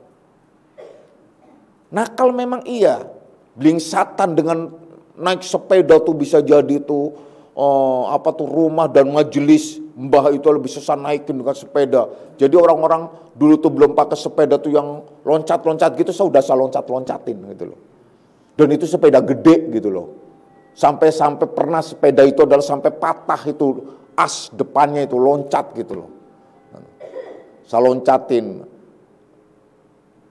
Nakal memang iya, blingsatan dengan naik sepeda tuh bisa jadi tuh rumah dan majelis mbah itu lebih susah naikin dengan sepeda. Jadi orang-orang dulu tuh belum pakai sepeda tuh yang loncat-loncat gitu, saya udah loncat-loncatin gitu loh. Dan itu sepeda gede gitu loh. Sampai pernah sepeda itu adalah sampai patah itu as depannya itu loncat gitu loh. Saya loncatin.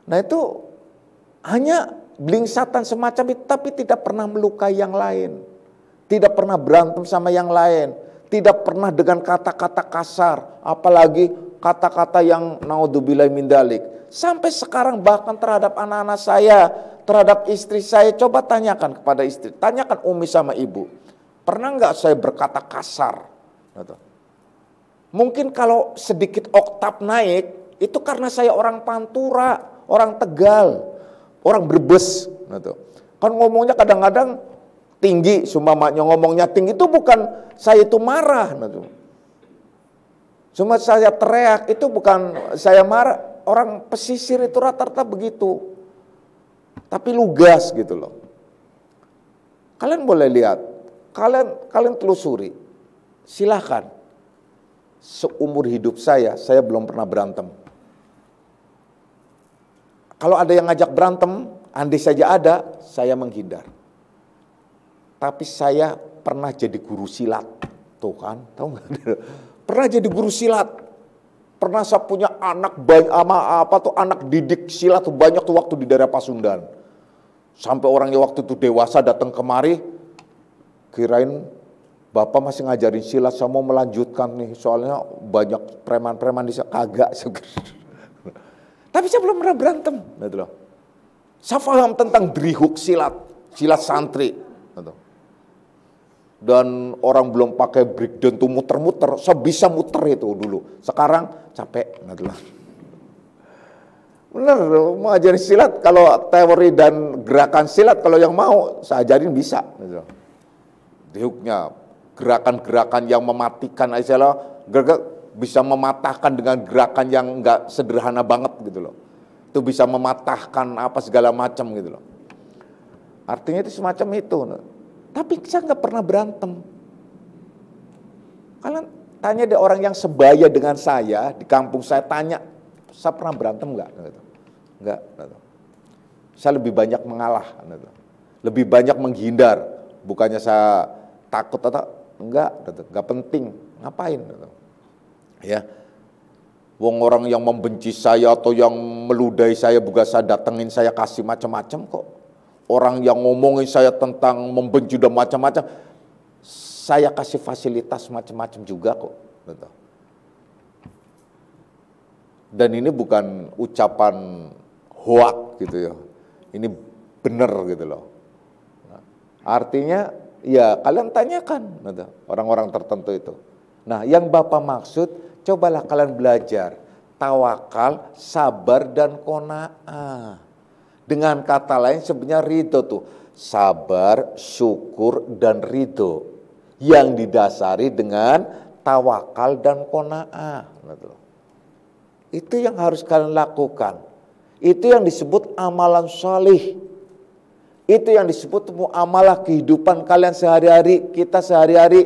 Nah itu hanya blingsatan semacam itu, tapi tidak pernah melukai yang lain. Tidak pernah berantem sama yang lain. Tidak pernah dengan kata-kata kasar. Apalagi kata-kata yang naudzubillahi min dzalik. Sampai sekarang bahkan terhadap anak-anak saya, terhadap istri saya. Coba tanyakan kepada istri. Tanyakan Umi sama ibu. Pernah nggak saya berkata kasar? Mungkin kalau sedikit oktav naik, itu karena saya orang Pantura, orang Tegal. Orang Brebes, gitu. Kan ngomongnya kadang-kadang tinggi, sumpamanya ngomongnya tinggi itu bukan saya itu marah, gitu. Cuma saya teriak itu bukan saya marah, orang pesisir itu rata-rata begitu. Tapi lugas gitu loh. Kalian boleh lihat, kalian telusuri, silahkan. Seumur hidup saya belum pernah berantem. Kalau ada yang ngajak berantem, andai saja ada, saya menghindar. Tapi saya pernah jadi guru silat. Tuh kan, tahu nggak? Pernah jadi guru silat. Pernah saya punya anak anak didik silat tuh banyak tuh waktu di daerah Pasundan. Sampai orangnya waktu itu dewasa datang kemari, kirain bapak masih ngajarin silat, saya mau melanjutkan nih, soalnya banyak preman-preman di sana. Kagak. Tapi saya belum pernah berantem, gitu loh. Saya paham tentang drihuk silat santri, gitu. Dan orang belum pakai breakdown tuh muter-muter, saya bisa muter itu dulu. Sekarang capek, gitu loh. Bener, mau ajarin silat, kalau teori dan gerakan silat, kalau yang mau saya ajarin bisa, gitu loh. Drihuknya, gerakan-gerakan yang mematikan, bisa mematahkan dengan gerakan yang enggak sederhana banget gitu loh. Itu bisa mematahkan apa segala macam gitu loh. Artinya itu semacam itu. Tapi saya enggak pernah berantem. Kalian tanya deh orang yang sebaya dengan saya di kampung saya, tanya, saya pernah berantem enggak? Enggak. Saya lebih banyak mengalah. Lebih banyak menghindar. Bukannya saya takut atau enggak penting. Ngapain? Ya, wong orang yang membenci saya atau yang meludahi saya juga saya datengin, saya kasih macam-macam kok. Orang yang ngomongin saya tentang membenci dan macam-macam, saya kasih fasilitas macam-macam juga kok. Dan ini bukan ucapan hoak gitu ya. Ini benar gitu loh. Nah, artinya ya kalian tanyakan gitu, orang-orang tertentu itu. Nah, yang Bapak maksud, cobalah kalian belajar tawakal, sabar dan qanaah. Dengan kata lain sebenarnya ridho tuh, sabar, syukur dan ridho yang didasari dengan tawakal dan qanaah. Itu yang harus kalian lakukan. Itu yang disebut amalan salih. Itu yang disebut muamalah kehidupan kalian sehari-hari, kita sehari-hari.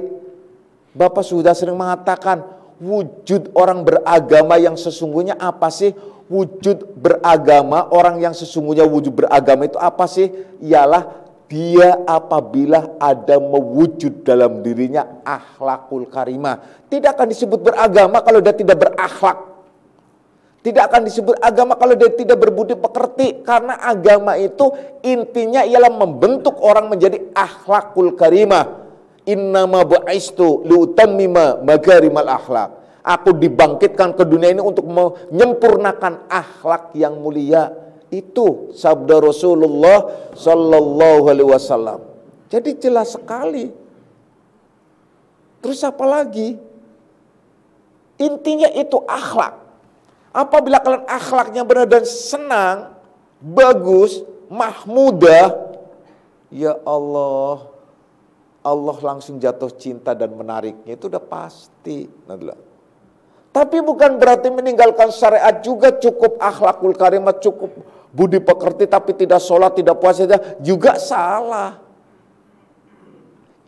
Bapak sudah sering mengatakan, wujud orang beragama yang sesungguhnya apa sih? Wujud beragama, orang yang sesungguhnya wujud beragama itu apa sih? Ialah dia apabila ada mewujud dalam dirinya akhlakul karimah. Tidak akan disebut beragama kalau dia tidak berakhlak. Tidak akan disebut agama kalau dia tidak berbudi pekerti. Karena agama itu intinya ialah membentuk orang menjadi akhlakul karimah. Innama bu'istu liutammima makarimal akhlak. Aku dibangkitkan ke dunia ini untuk menyempurnakan akhlak yang mulia. Itu sabda Rasulullah Sallallahu Alaihi Wasallam. Jadi jelas sekali. Terus apa lagi? Intinya itu akhlak. Apabila kalian akhlaknya benar dan senang, bagus, mahmudah, ya Allah, Allah langsung jatuh cinta dan menariknya, itu udah pasti. Tapi bukan berarti meninggalkan syariat juga cukup akhlakul karimah, cukup budi pekerti tapi tidak sholat, tidak puasa, juga salah.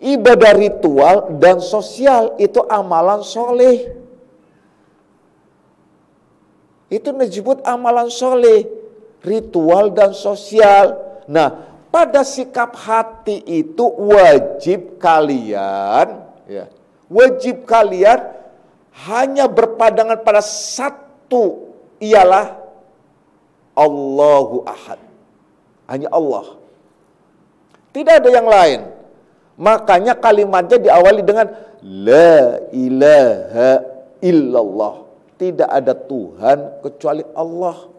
Ibadah ritual dan sosial itu amalan soleh. Itu disebut amalan soleh, ritual dan sosial. Nah, pada sikap hati itu wajib kalian hanya berpandangan pada satu, ialah Allahu Ahad. Hanya Allah. Tidak ada yang lain. Makanya kalimatnya diawali dengan La ilaha illallah. Tidak ada Tuhan kecuali Allah.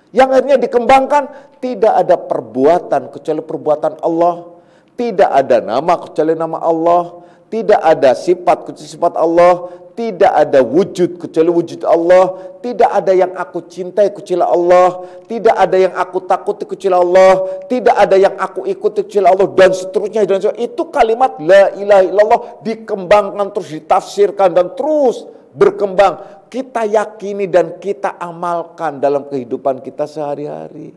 Yang akhirnya dikembangkan, tidak ada perbuatan kecuali perbuatan Allah. Tidak ada nama kecuali nama Allah. Tidak ada sifat kecuali sifat Allah. Tidak ada wujud kecuali wujud Allah. Tidak ada yang aku cintai kecuali Allah. Tidak ada yang aku takuti kecuali Allah. Tidak ada yang aku ikuti kecuali Allah. Dan seterusnya. Itu kalimat La ilaha illallah dikembangkan terus, ditafsirkan dan terus berkembang. Kita yakini dan kita amalkan dalam kehidupan kita sehari-hari.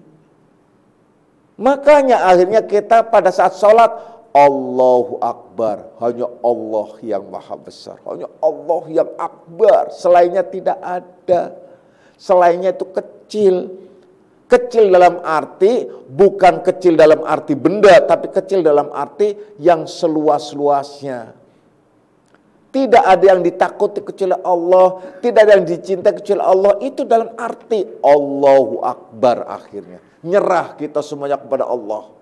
Makanya akhirnya kita pada saat sholat, Allahu Akbar. Hanya Allah yang maha besar. Hanya Allah yang akbar. Selainnya tidak ada. Selainnya itu kecil. Kecil dalam arti, bukan kecil dalam arti benda, tapi kecil dalam arti yang seluas-luasnya. Tidak ada yang ditakuti kecuali Allah. Tidak ada yang dicintai kecuali Allah. Itu dalam arti Allahu Akbar akhirnya. Nyerah kita semuanya kepada Allah.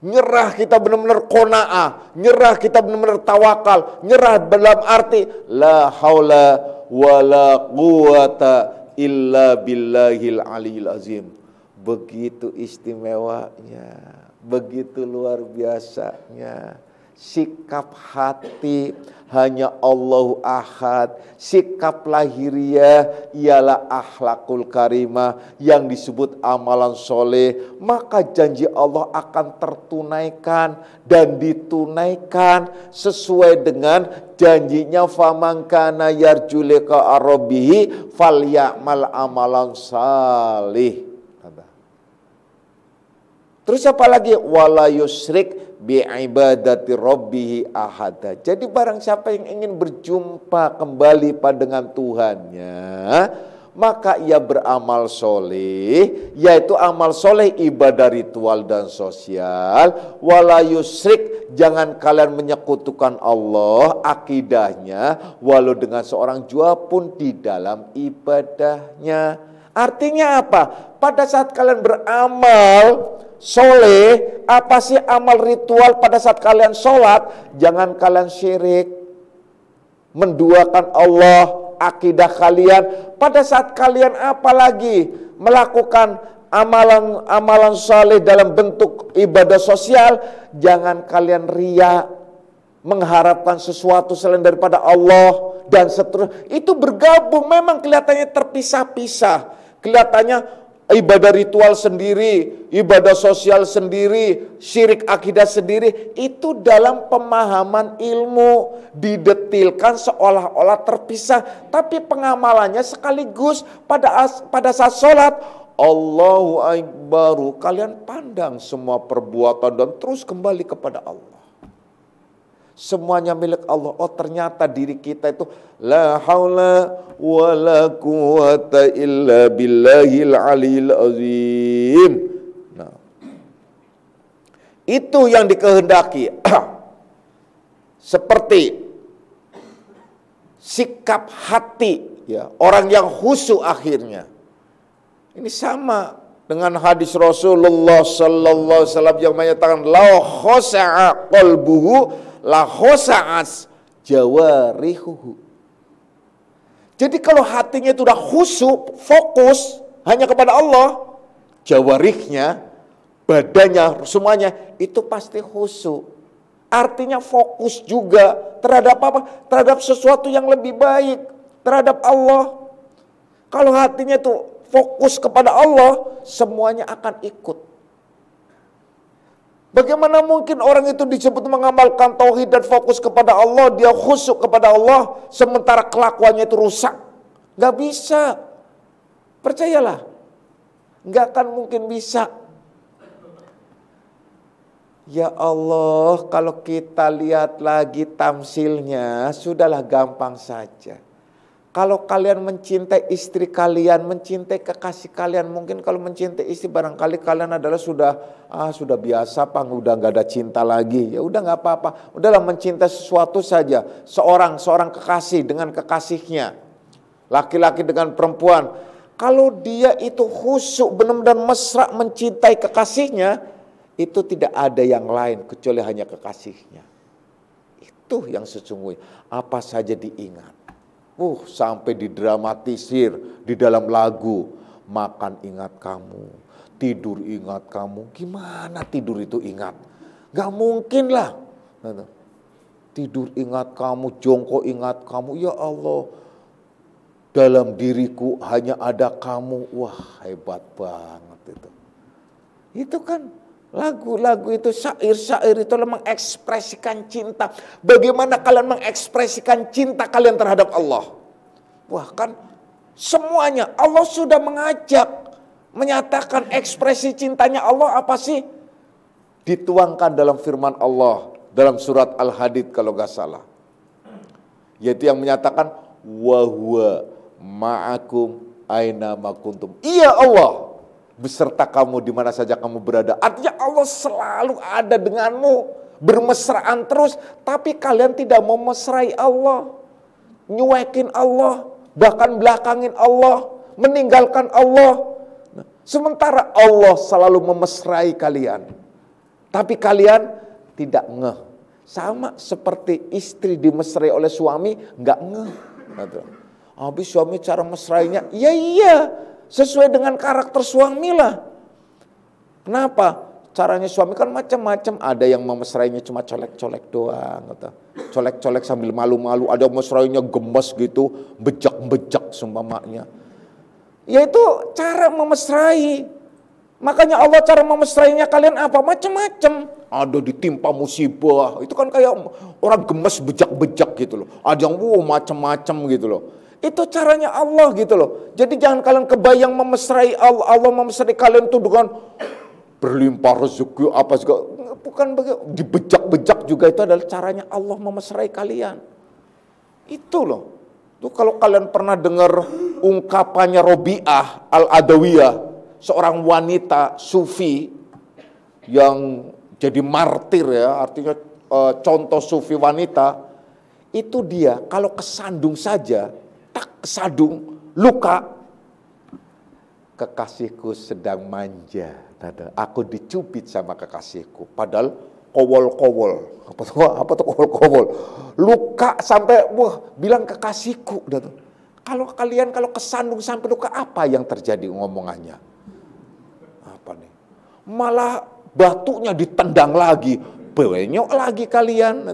Nyerah kita benar-benar qanaah. Nyerah kita benar-benar tawakal. Nyerah dalam arti La haula wa la quwata illa billahil aliyil azim. Begitu istimewanya. Begitu luar biasanya. Sikap hati hanya Allahu Ahad. Sikap lahiriah ialah akhlakul karimah yang disebut amalan soleh. Maka janji Allah akan tertunaikan dan ditunaikan sesuai dengan janjinya. Faman kana yarju liqa rabbih falyamal amalan salih. Terus apa lagi? Wala yusrik bi'ibadati rabbih ahada. Jadi barang siapa yang ingin berjumpa kembali dengan Tuhannya, maka ia beramal soleh, yaitu amal soleh ibadah ritual dan sosial. Wala yusrik, jangan kalian menyekutukan Allah, akidahnya, walau dengan seorang jua pun di dalam ibadahnya. Artinya apa? Pada saat kalian beramal soleh, apa sih amal ritual pada saat kalian sholat? Jangan kalian syirik, menduakan Allah, akidah kalian. Pada saat kalian apalagi melakukan amalan saleh dalam bentuk ibadah sosial, jangan kalian riya, mengharapkan sesuatu selain daripada Allah dan seterusnya. Itu bergabung, memang kelihatannya terpisah-pisah. Kelihatannya ibadah ritual sendiri, ibadah sosial sendiri, syirik akidah sendiri. Itu dalam pemahaman ilmu didetilkan seolah-olah terpisah, tapi pengamalannya sekaligus. Pada saat sholat, Allahu Akbar, kalian pandang semua perbuatan dan terus kembali kepada Allah. Semuanya milik Allah. Oh, ternyata diri kita itu la haula wala quwata illa billahil aliyil azim. Nah, itu yang dikehendaki. Seperti sikap hati ya, orang yang khusyuk akhirnya. Ini sama dengan hadis Rasulullah sallallahu alaihi wasallam yang menyatakan la khosha'a qalbuhu la khosa'as jawarihuhu. Jadi kalau hatinya itu udah khusyuk, fokus hanya kepada Allah, jawarihnya, badannya, semuanya itu pasti khusyuk. Artinya fokus juga terhadap apa? Terhadap sesuatu yang lebih baik, terhadap Allah. Kalau hatinya itu fokus kepada Allah, semuanya akan ikut. Bagaimana mungkin orang itu disebut mengamalkan tauhid dan fokus kepada Allah, dia khusyuk kepada Allah, sementara kelakuannya itu rusak? Gak bisa. Percayalah. Gak akan mungkin bisa. Ya Allah, kalau kita lihat lagi tamsilnya, sudahlah gampang saja. Kalau kalian mencintai istri kalian, mencintai kekasih kalian, mungkin kalau mencintai istri barangkali kalian adalah sudah biasa, udah nggak ada cinta lagi. Ya udah nggak apa-apa. Udahlah mencintai sesuatu saja. Seorang kekasih dengan kekasihnya, laki-laki dengan perempuan. Kalau dia itu khusyuk benar-benar mesra mencintai kekasihnya, itu tidak ada yang lain kecuali hanya kekasihnya. Itu yang sesungguhnya. Apa saja diingat. Sampai didramatisir di dalam lagu. Makan ingat kamu, tidur ingat kamu. Gimana tidur itu ingat? Gak mungkin lah. Tidur ingat kamu, jongkok ingat kamu. Ya Allah, dalam diriku hanya ada kamu. Wah, hebat banget itu. Itu kan lagu-lagu itu, syair-syair itu mengekspresikan cinta. Bagaimana kalian mengekspresikan cinta kalian terhadap Allah? Wah, kan semuanya Allah sudah mengajak, menyatakan ekspresi cintanya Allah apa sih? Dituangkan dalam firman Allah dalam surat Al-Hadid kalau gak salah. Yaitu yang menyatakan wa huwa ma'akum aina ma kuntum. Iya, Allah beserta kamu di mana saja kamu berada. Artinya Allah selalu ada denganmu, bermesraan terus. Tapi kalian tidak memesrai Allah, nyuekin Allah, bahkan belakangin Allah, meninggalkan Allah. Sementara Allah selalu memesrai kalian, tapi kalian tidak ngeh. Sama seperti istri dimesrai oleh suami, nggak ngeh. Habis suami cara mesrainya, iya. Sesuai dengan karakter suami lah. Kenapa? Caranya suami kan macam-macam. Ada yang memesrainya cuma colek-colek doang. Colek-colek sambil malu-malu. Ada yang mesrainya gemes gitu. Bejak-bejak seumpamanya. Yaitu cara memesrai. Makanya Allah cara memesrainya kalian apa? Macam-macam. Ada ditimpa musibah. Itu kan kayak orang gemes bejak-bejak gitu loh. Ada yang macam-macam gitu loh. Itu caranya Allah gitu loh. Jadi jangan kalian kebayang memesrai Allah memesrai kalian tuh dengan berlimpah rezeki apa juga. Bukan begitu. Dibejak-bejak juga itu adalah caranya Allah memesrai kalian. Itu loh. Tuh kalau kalian pernah dengar ungkapannya Robi'ah Al-Adawiyah, seorang wanita sufi yang jadi martir ya, artinya contoh sufi wanita. Itu dia kalau kesandung saja, kesadung, luka, kekasihku sedang manja. Aku dicubit sama kekasihku. Padahal kowol-kowol. Apa tuh kowol-kowol? Luka sampai bilang kekasihku. Kalau kalian kesandung sampai luka, apa yang terjadi ngomongannya? Apa nih? Malah batunya ditendang lagi, benyok lagi kalian.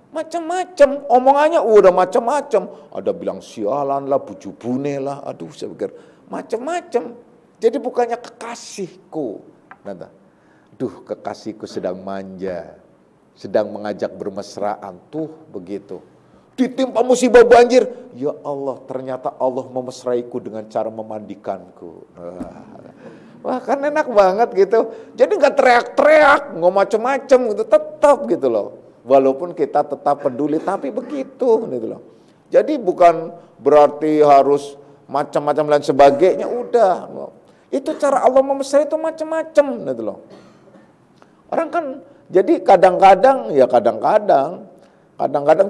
Macam-macam, omongannya udah macam-macam. Ada bilang sialan lah, bujubune lah, aduh saya pikir macam-macam. Jadi bukannya kekasihku. Duh, kekasihku sedang manja, sedang mengajak bermesraan, tuh begitu. Ditimpa musibah banjir, ya Allah, ternyata Allah memesraiku dengan cara memandikanku. Wah, kan enak banget gitu. Jadi nggak teriak-teriak, nggak macem-macem gitu, tetap gitu loh. Walaupun kita tetap peduli, tapi begitu gitu loh. Jadi bukan berarti harus macam-macam dan sebagainya, udah. Itu cara Allah memesrai itu macam-macam gitu loh. Orang kan, jadi kadang-kadang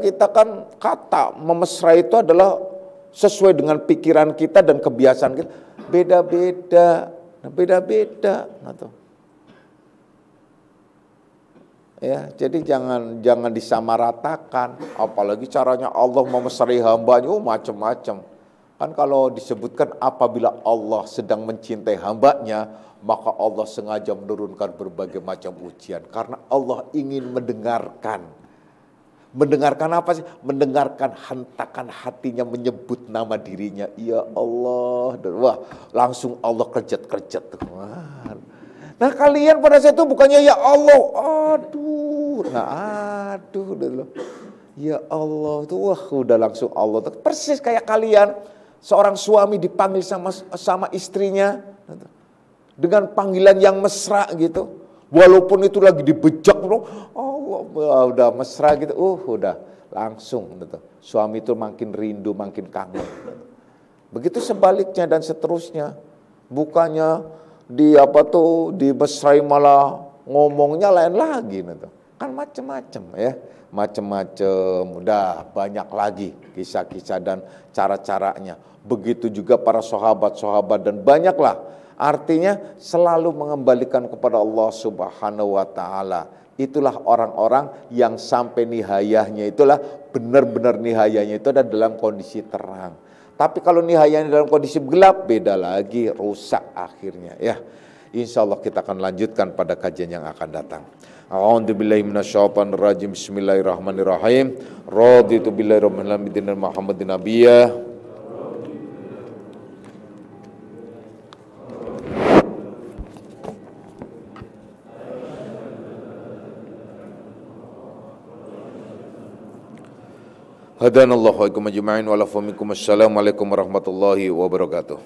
kita kan kata memesrai itu adalah sesuai dengan pikiran kita dan kebiasaan kita. Beda-beda. Ya, jadi jangan disamaratakan. Apalagi caranya Allah memesrai hambanya, macam-macam. Kan kalau disebutkan apabila Allah sedang mencintai hambanya, maka Allah sengaja menurunkan berbagai macam ujian. Karena Allah ingin mendengarkan. Mendengarkan apa sih? Mendengarkan hentakan hatinya menyebut nama dirinya. Ya Allah. Wah, langsung Allah kerjet-kerjet. Nah kalian pada saat itu bukannya ya Allah. Aduh. Ya Allah. Wah, udah langsung Allah. Persis kayak kalian. Seorang suami dipanggil sama istrinya. Dengan panggilan yang mesra gitu. Walaupun itu lagi dibejak, udah mesra gitu, udah langsung gitu. Suami itu makin rindu, makin kangen. Begitu sebaliknya dan seterusnya. Bukannya dimesrai malah ngomongnya lain lagi gitu. Kan macem-macem ya, macem-macem. Udah banyak lagi kisah-kisah dan cara-caranya. Begitu juga para sahabat-sahabat dan banyaklah. Artinya selalu mengembalikan kepada Allah Subhanahu wa Ta'ala. Itulah orang-orang yang sampai nihayahnya, itulah benar-benar nihayahnya itu ada dalam kondisi terang. Tapi kalau nihayahnya dalam kondisi gelap, beda lagi, rusak akhirnya ya. Insya Allah kita akan lanjutkan pada kajian yang akan datang. A'udzubillahi minasyaitonirrajim. Bismillahirrahmanirrahim. Raditu billahi rabbil alamin Muhammadin nabiyya. Hadanallahu wa iyyakum ajma'in wa lafa minkum. Assalamualaikum warahmatullahi wabarakatuh.